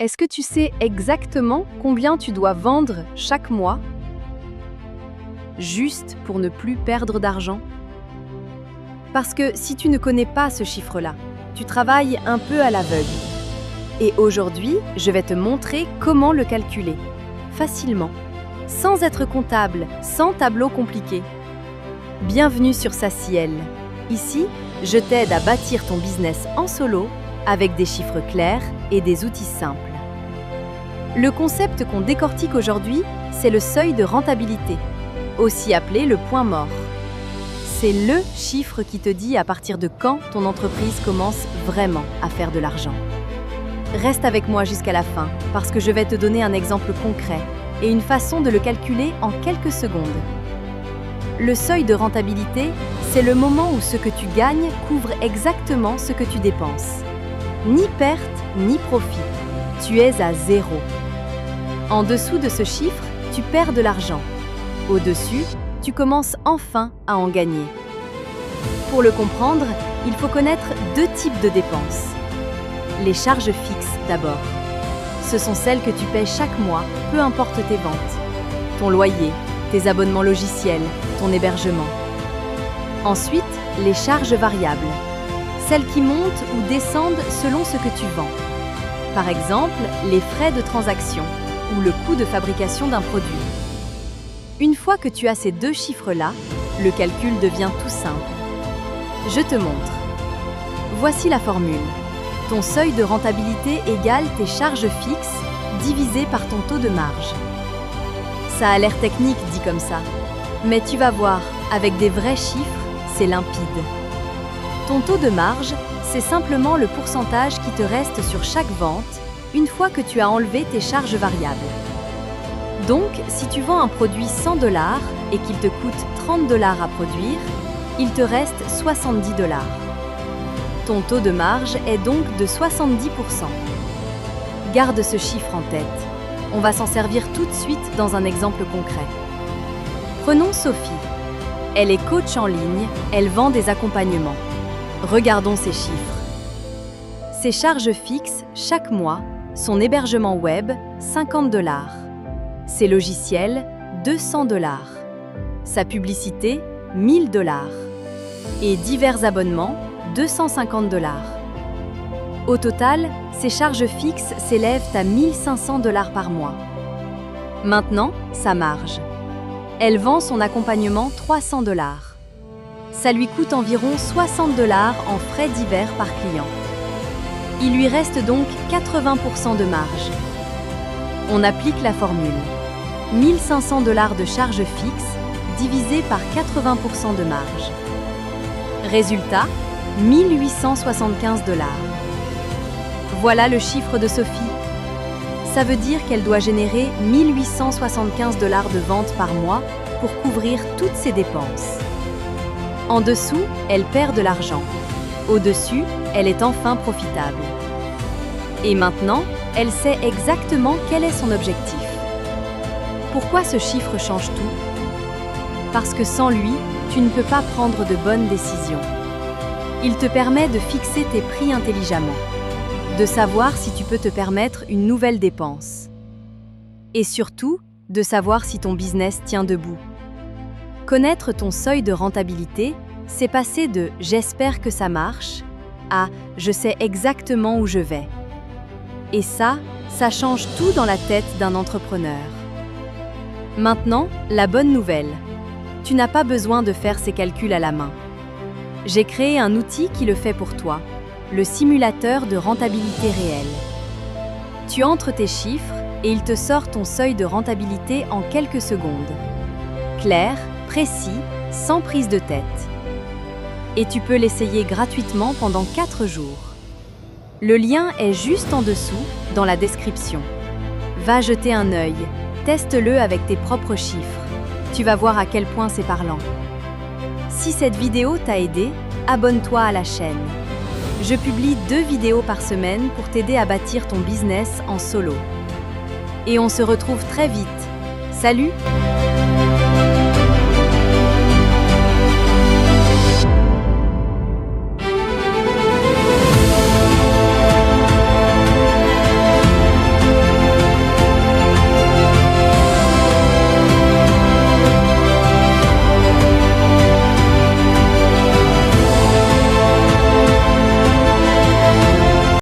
Est-ce que tu sais exactement combien tu dois vendre chaque mois, juste pour ne plus perdre d'argent? Parce que si tu ne connais pas ce chiffre-là, tu travailles un peu à l'aveugle. Et aujourd'hui, je vais te montrer comment le calculer, facilement, sans être comptable, sans tableau compliqué. Bienvenue sur Saciel. Ici, je t'aide à bâtir ton business en solo avec des chiffres clairs et des outils simples. Le concept qu'on décortique aujourd'hui, c'est le seuil de rentabilité, aussi appelé le point mort. C'est le chiffre qui te dit à partir de quand ton entreprise commence vraiment à faire de l'argent. Reste avec moi jusqu'à la fin, parce que je vais te donner un exemple concret et une façon de le calculer en quelques secondes. Le seuil de rentabilité, c'est le moment où ce que tu gagnes couvre exactement ce que tu dépenses. Ni perte, ni profit. Tu es à zéro. En dessous de ce chiffre, tu perds de l'argent. Au-dessus, tu commences enfin à en gagner. Pour le comprendre, il faut connaître deux types de dépenses. Les charges fixes d'abord. Ce sont celles que tu paies chaque mois, peu importe tes ventes. Ton loyer, tes abonnements logiciels, ton hébergement. Ensuite, les charges variables. Celles qui montent ou descendent selon ce que tu vends. Par exemple, les frais de transaction ou le coût de fabrication d'un produit. Une fois que tu as ces deux chiffres-là, le calcul devient tout simple. Je te montre. Voici la formule. Ton seuil de rentabilité égale tes charges fixes divisé par ton taux de marge. Ça a l'air technique dit comme ça, mais tu vas voir, avec des vrais chiffres, c'est limpide. Ton taux de marge, c'est simplement le pourcentage qui te reste sur chaque vente une fois que tu as enlevé tes charges variables. Donc, si tu vends un produit 100 $ et qu'il te coûte 30 $ à produire, il te reste 70 $. Ton taux de marge est donc de 70%. Garde ce chiffre en tête. On va s'en servir tout de suite dans un exemple concret. Prenons Sophie. Elle est coach en ligne, elle vend des accompagnements. Regardons ses chiffres. Ses charges fixes, chaque mois, son hébergement web, 50 $. Ses logiciels, 200 $. Sa publicité, 1000 $. Et divers abonnements, 250 $. Au total, ses charges fixes s'élèvent à 1500 $ par mois. Maintenant, sa marge. Elle vend son accompagnement 300 $. Ça lui coûte environ 60 $ en frais divers par client. Il lui reste donc 80% de marge. On applique la formule. 1500 $ de charges fixes divisé par 80% de marge. Résultat, 1875 $. Voilà le chiffre de Sophie. Ça veut dire qu'elle doit générer 1875 $ de ventes par mois pour couvrir toutes ses dépenses. En dessous, elle perd de l'argent. Au-dessus, elle est enfin profitable. Et maintenant, elle sait exactement quel est son objectif. Pourquoi ce chiffre change tout? Parce que sans lui, tu ne peux pas prendre de bonnes décisions. Il te permet de fixer tes prix intelligemment, de savoir si tu peux te permettre une nouvelle dépense. Et surtout, de savoir si ton business tient debout. Connaître ton seuil de rentabilité, c'est passer de « j'espère que ça marche » à « je sais exactement où je vais ». Et ça change tout dans la tête d'un entrepreneur. Maintenant, la bonne nouvelle. Tu n'as pas besoin de faire ces calculs à la main. J'ai créé un outil qui le fait pour toi, le simulateur de rentabilité réelle. Tu entres tes chiffres et il te sort ton seuil de rentabilité en quelques secondes. Clair, précis, sans prise de tête. Et tu peux l'essayer gratuitement pendant 4 jours. Le lien est juste en dessous, dans la description. Va jeter un œil, teste-le avec tes propres chiffres. Tu vas voir à quel point c'est parlant. Si cette vidéo t'a aidé, abonne-toi à la chaîne. Je publie 2 vidéos par semaine pour t'aider à bâtir ton business en solo. Et on se retrouve très vite. Salut!